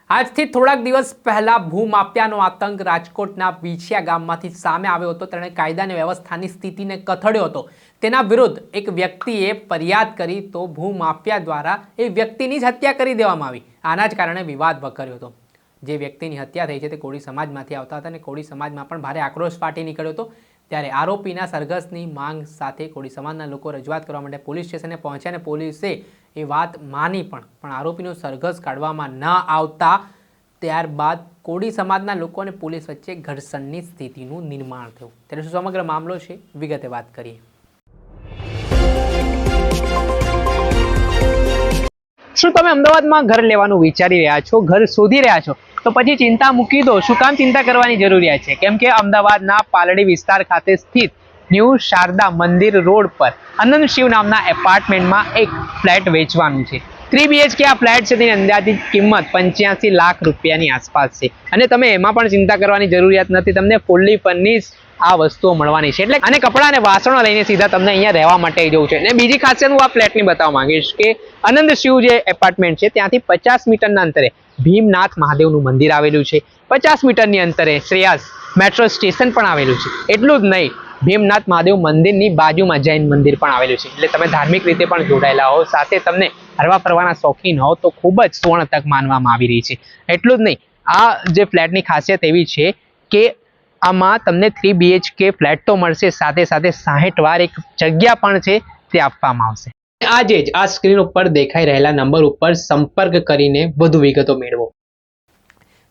આજથી થોડાક દિવસ પહેલા ભૂમાફિયાનો આતંક રાજકોટના વિછિયા ગામમાંથી સામે આવ્યો હતો। તેણે કાયદા અને વ્યવસ્થાની સ્થિતિને કથળ્યો હતો। તેના વિરુદ્ધ એક વ્યક્તિએ ફરિયાદ કરી તો ભૂમાફિયા દ્વારા એ વ્યક્તિની જ હત્યા કરી દેવામાં આવી। આના જ કારણે વિવાદ વકર્યો હતો। જે વ્યક્તિની હત્યા થઈ છે તે કોળી સમાજમાંથી આવતા હતા અને કોળી સમાજમાં પણ ભારે આક્રોશ ફાટી નીકળ્યો હતો। ત્યારે આરોપીના સરઘસની માંગ સાથે કોળી સમાજના લોકો રજૂઆત કરવા માટે પોલીસ સ્ટેશને પહોંચ્યા અને પોલીસે એ વાત માની પણ આરોપીનું સરઘસ કાઢવામાં ન આવતા ત્યારબાદ કોળી સમાજના લોકો અને પોલીસ વચ્ચે ઘર્ષણની સ્થિતિનું નિર્માણ થયું। ત્યારે શું સમગ્ર મામલો છે, વિગતે વાત કરીએ। શું તમે અમદાવાદમાં ઘર લેવાનું વિચારી રહ્યા છો, ઘર શોધી રહ્યા છો, તો પછી ચિંતા મૂકી દો। શું કામ ચિંતા કરવાની જરૂરિયાત છે? કેમ કે અમદાવાદના પાલડી વિસ્તાર ખાતે સ્થિત ન્યૂ શારદા મંદિર રોડ પર આનંદ શિવ નામના એપાર્ટમેન્ટમાં એક ફ્લેટ વેચવાનું છે। 3 BHK આ ફ્લેટ છે, તેની અંદાજિત કિંમત 85 લાખ રૂપિયાની આસપાસ છે અને તમે એમાં પણ ચિંતા કરવાની જરૂરિયાત નથી। તમને ફૂલ્લી ફર્નિશ આ વસ્તુઓ મળવાની છે। એટલે અને કપડાં અને વાસણો લઈને સીધા તમને અહીંયા રહેવા માટે જવું છે। અને બીજી ખાસિયત હું આ ફ્લેટની બતાવવા માંગીશ કે આનંદ શિવ જે એપાર્ટમેન્ટ છે ત્યાંથી 50 મીટરના અંતરે ભીમનાથ મહાદેવનું મંદિર આવેલું છે। 50 મીટરની અંતરે શ્રેયાસ મેટ્રો સ્ટેશન પણ આવેલું છે। એટલું જ નહીં, ભીમનાથ મહાદેવ મંદિરની બાજુમાં જૈન મંદિર પણ આવેલું છે। એટલે તમે ધાર્મિક રીતે પણ જોડાયેલા હો, સાથે તમને હરવા ફરવાના શોખીન હો તો ખૂબ જ સુવર્ણ તક માનવામાં આવી રહી છે। એટલું જ નહીં, આ જે ફ્લેટની ખાસિયત એવી છે કે આમાં તમને 3 BHK ફ્લેટ તો મળશે, સાથે સાથે 60 વાર એક જગ્યા પણ છે તે આપવામાં આવશે। આજે જ આ સ્ક્રીન ઉપર દેખાઈ રહેલા નંબર ઉપર સંપર્ક કરીને વધુ વિગતો મેળવો।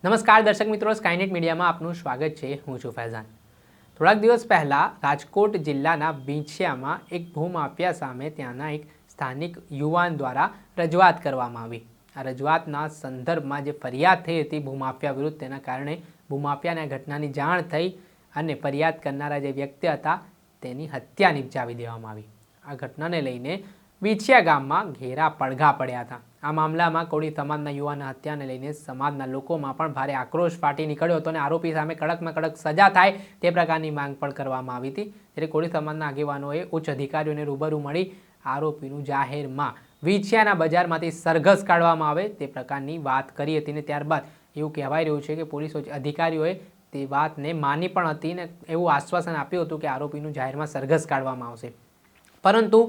નમસ્કાર દર્શક મિત્રો, સ્કાયનેટ મીડિયામાં આપનું સ્વાગત છે। હું છું ફૈઝાન। થોડાક દિવસ પહેલા રાજકોટ જિલ્લાના વિછિયામાં એક ભૂમાફિયા સામે ત્યાંના એક સ્થાનિક યુવાન દ્વારા રજૂઆત કરવામાં આવી। આ રજૂઆતના સંદર્ભમાં જે ફરિયાદ થઈ હતી ભૂમાફિયા વિરુદ્ધ, તેના કારણે ભૂમાફિયાને આ ઘટનાની જાણ થઈ અને ફરિયાદ કરનારા જે વ્યક્તિ હતા તેની હત્યા નિપજાવી દેવામાં આવી। આ ઘટનાને લઈને વિછિયા ગામમાં ઘેરા પડઘા પડ્યા હતા। આ મામલામાં કોળી સમાજના યુવાનના હત્યાને લઈને સમાજના લોકોમાં પણ ભારે આક્રોશ ફાટી નીકળ્યો હતો અને આરોપી સામે કડકમાં કડક સજા થાય તે પ્રકારની માંગ પણ કરવામાં આવી હતી। ત્યારે કોળી સમાજના આગેવાનોએ ઉચ્ચ અધિકારીઓને રૂબરૂ મળી આરોપીનું જાહેરમાં વિછિયાના બજારમાંથી સરઘસ કાઢવામાં આવે તે પ્રકારની વાત કરી હતી અને ત્યારબાદ એવું કહેવાય રહ્યું છે કે પોલીસ અધિકારીઓએ તે વાતને માની પણ હતી અને એવું આશ્વાસન આપ્યું હતું કે આરોપીનું જાહેરમાં સરઘસ કાઢવામાં આવશે। પરંતુ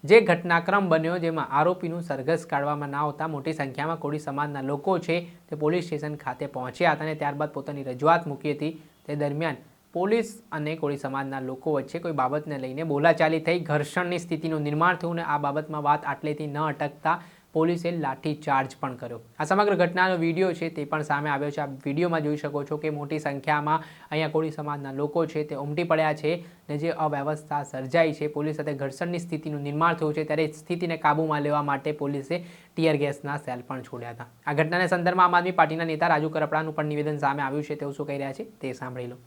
જે ઘટનાક્રમ બન્યો જેમાં આરોપીનું સરઘસ કાઢવામાં ના આવતા મોટી સંખ્યામાં કોળી સમાજના લોકો છે તે પોલીસ સ્ટેશન ખાતે પહોંચ્યા હતા અને ત્યારબાદ પોતાની રજૂઆત મૂકી હતી। તે દરમિયાન પોલીસ અને કોળી સમાજના લોકો વચ્ચે કોઈ બાબતને લઈને બોલાચાલી થઈ, ઘર્ષણની સ્થિતિનું નિર્માણ થયું અને આ બાબતમાં વાત આટલેથી ન અટકતા પોલીસે લાઠીચાર્જ પણ કર્યો। આ સમગ્ર ઘટનાનો વિડીયો છે તે પણ સામે આવ્યો છે। આ વિડીયોમાં જોઈ શકો છો કે મોટી સંખ્યામાં અહીંયા કોળી સમાજના લોકો છે તે ઉમટી પડ્યા છે અને જે અવ્યવસ્થા સર્જાઈ છે, પોલીસ સાથે ઘર્ષણની સ્થિતિનું નિર્માણ થયું છે, ત્યારે સ્થિતિને કાબૂમાં લેવા માટે પોલીસે ટીયર ગેસના સેલ પણ છોડ્યા હતા। આ ઘટનાના સંદર્ભમાં આમ આદમી પાર્ટીના નેતા રાજુ કરપડાનું પણ નિવેદન સામે આવ્યું છે। તેઓ શું કહી રહ્યા છે તે સાંભળી લો।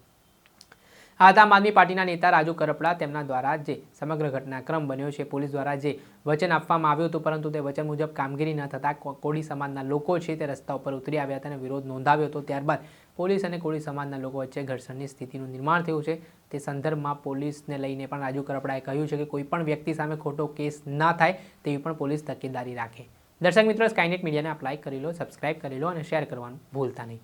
આ આમ આદમી પાર્ટીના નેતા રાજુ કરપડા, તેમના દ્વારા જે સમગ્ર ઘટનાક્રમ બન્યો છે, પોલીસ દ્વારા જે વચન આપવામાં આવ્યું હતું પરંતુ તે વચન મુજબ કામગીરી ન થતાં કોળી સમાજના લોકો છે તે રસ્તા ઉપર ઉતરી આવ્યા હતા અને વિરોધ નોંધાવ્યો હતો। ત્યારબાદ પોલીસ અને કોળી સમાજના લોકો વચ્ચે ઘર્ષણની સ્થિતિનું નિર્માણ થયું છે। તે સંદર્ભમાં પોલીસને લઈને પણ રાજુ કરપડાએ કહ્યું છે કે કોઈ પણ વ્યક્તિ સામે ખોટો કેસ ના થાય તેવી પણ પોલીસ તકેદારી રાખે। દર્શક મિત્રો, સ્કાયનેટ મીડિયાને આપ લાઈક કરી લો, સબસ્ક્રાઇબ કરી લો અને શેર કરવાનું ભૂલતા નહીં।